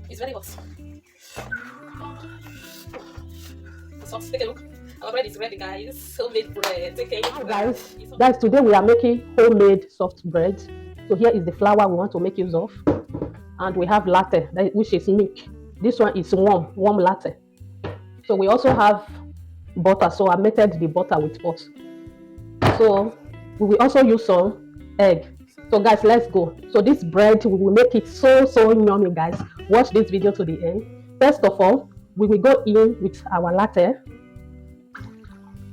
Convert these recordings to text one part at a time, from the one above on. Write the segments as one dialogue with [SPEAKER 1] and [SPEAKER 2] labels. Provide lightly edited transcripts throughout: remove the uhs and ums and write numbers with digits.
[SPEAKER 1] It's very hot. It's hot. Take a look. Our bread is ready, guys. Homemade bread. Take a look.
[SPEAKER 2] Guys, today we are making homemade soft bread. So here is the flour we want to make use of, and we have latte, which is milk. This one is warm latte. So we also have butter. So I melted the butter with pot. So we will also use some egg. So guys, let's go. So this bread, we will make it so yummy, guys. Watch this video to the end. First of all, we will go in with our latte.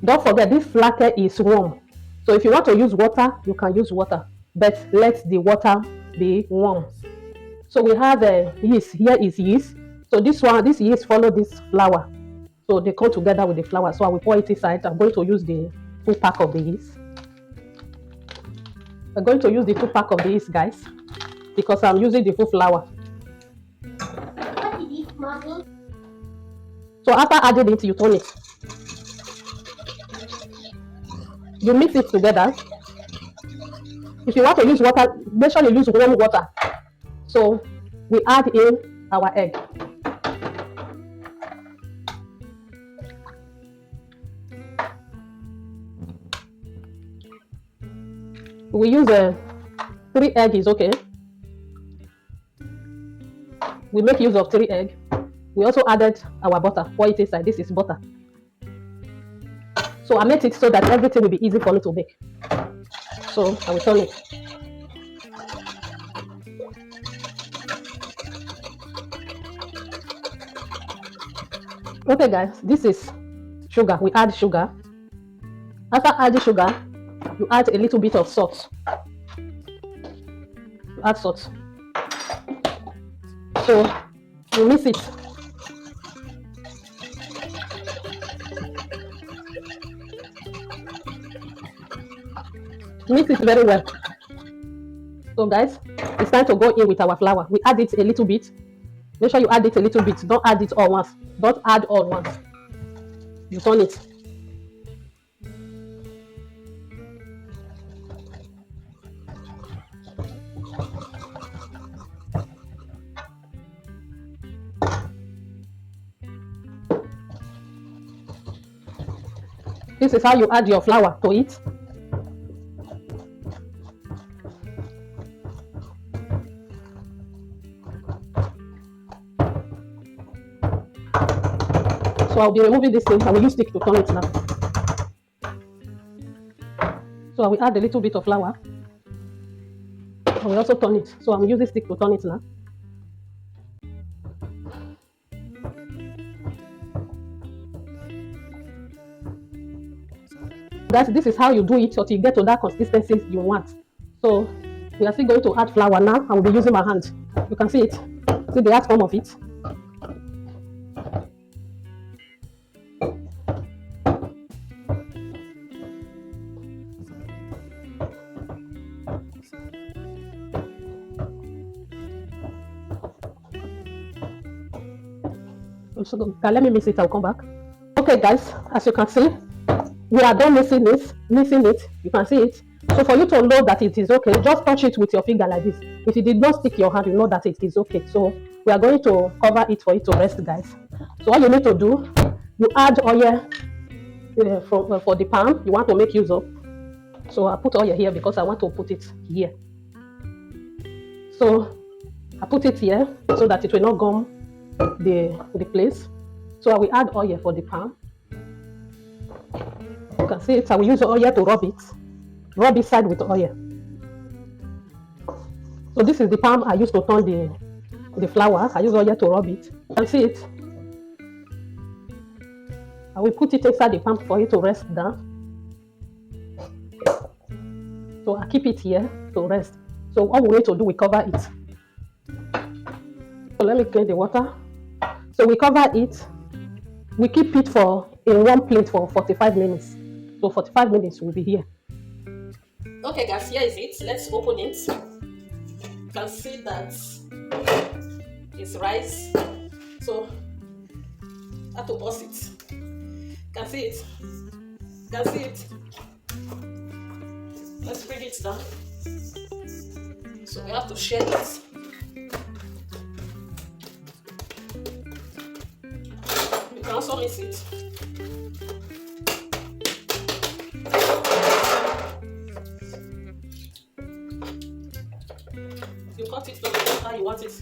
[SPEAKER 2] Don't forget, this latte is warm. So if you want to use water, you can use water, but let the water be warm. So we have yeast. Here is yeast. So this yeast follow this flour. So they come together with the flour. So I will pour it inside. I'm going to use the full pack of the yeast. We're going to use the full pack of the yeast, guys, because I'm using the full flour.
[SPEAKER 3] What is it, mommy?
[SPEAKER 2] So after adding it, you turn it. You mix it together. If you want to use water, make sure you use warm water. So we add in our egg. We use 3 eggs, is okay. We make use of 3 eggs. We also added our butter. Pour it inside. This is butter. So I made it so that everything will be easy for me to make. So I will turn it. Okay guys, this is sugar. We add sugar. After adding sugar, you add a little bit of salt. You add salt. So you mix it. Mix it very well. So guys, it's time to go in with our flour. We add it a little bit. Make sure you add it a little bit. Don't add it all once. Don't add all once. You turn it. This is how you add your flour to it. So I'll be removing this thing. I will use stick to turn it now. So I will add a little bit of flour. I will also turn it. So I'm using stick to turn it now. Guys, this is how you do it until you get to that consistency you want. So we are still going to add flour now. I will be using my hand. You can see it. See the outcome of it. So let me mix it. I'll come back. Okay guys, as you can see, we are done mixing it. You can see it. So for you to know that it is okay, just touch it with your finger like this. If it did not stick your hand, you know that it is okay. So we are going to cover it for it to rest, guys. So all you need to do, you add oil for the pan you want to make use of. So I put oil here because I want to put it here. So I put it here so that it will not gum the place. So I will add oil for the pan. You can see it. I will use oil to rub it side with oil. So this is the pan I used to turn the flour. I use oil to rub it. You can see it. I will put it inside the pan for it to rest down. So I keep it here to rest. So all we need to do, we cover it. So let me clean the water. So we cover it. We keep it in one plate for 45 minutes. So 45 minutes will be here.
[SPEAKER 1] Okay guys, here is it. Let's open it. You can see that it's rice. So I have to bust it. You can see it. You can see it. Let's bring it down. So we have to share it. also mix it. You cut it to how you want it.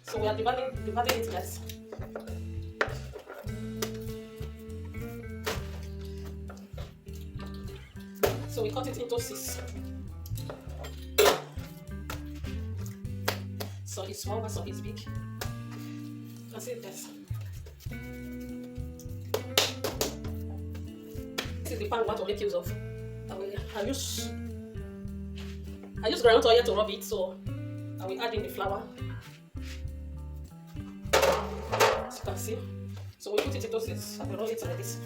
[SPEAKER 1] So we are dividing it, guys. So we cut it into 6. So it's small, so it's big. You can see it, guys. This is the pan we want to make use of. I use groundnut oil to rub it, so I will add in the flour. As you can see. So we put it into 6. I will roll it like this.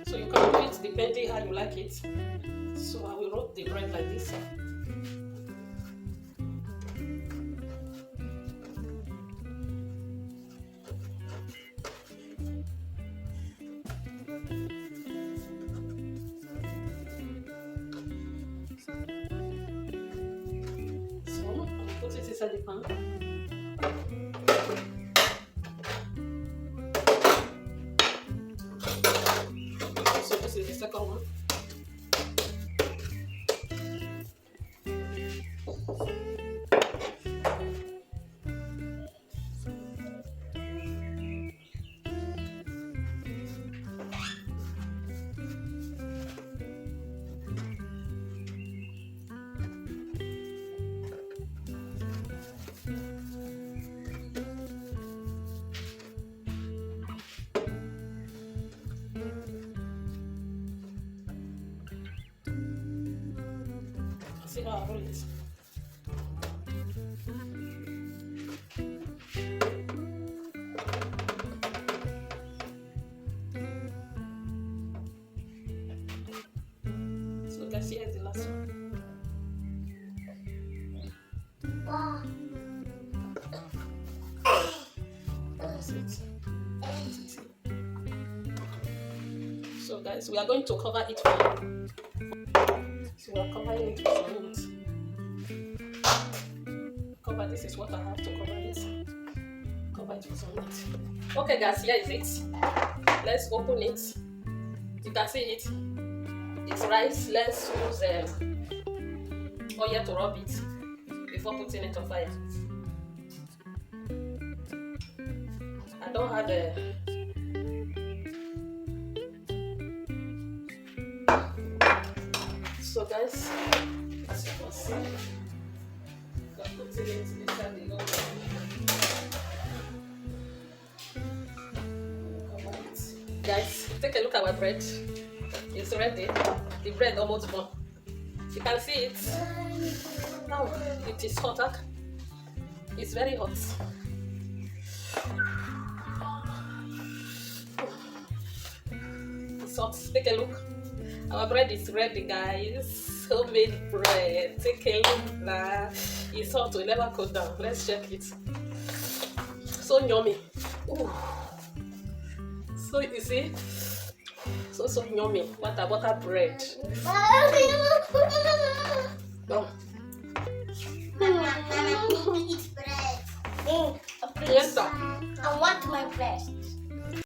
[SPEAKER 1] So you can do it depending how you like it. So I will roll the bread like this. Put it inside the pan. So this is the second one. See how I roll it. So guys, here is the last one.
[SPEAKER 3] Wow.
[SPEAKER 1] That's it. So guys, we are going to cover it for. So we are covering it with some meat. Cover, this is what I have to cover it. Cover it with some meat. Okay guys, here is it. Let's open it. You can see it. It's rice. Let's use oil to rub it before putting it on fire. I don't have a so guys, as you can see, I'm putting it inside the oven. Guys, take a look at our bread. It's ready. The bread almost done. You can see it. Now it is hot. It's very hot. It's hot. Take a look. Our bread is ready, guys. Homemade bread. Take a look now. It's hot. Will never cool down. Let's check it. So yummy. Ooh. So you see, so yummy. Butter bread. Wow.
[SPEAKER 3] I need to eat bread.
[SPEAKER 1] Yes, sir.
[SPEAKER 3] I want my bread.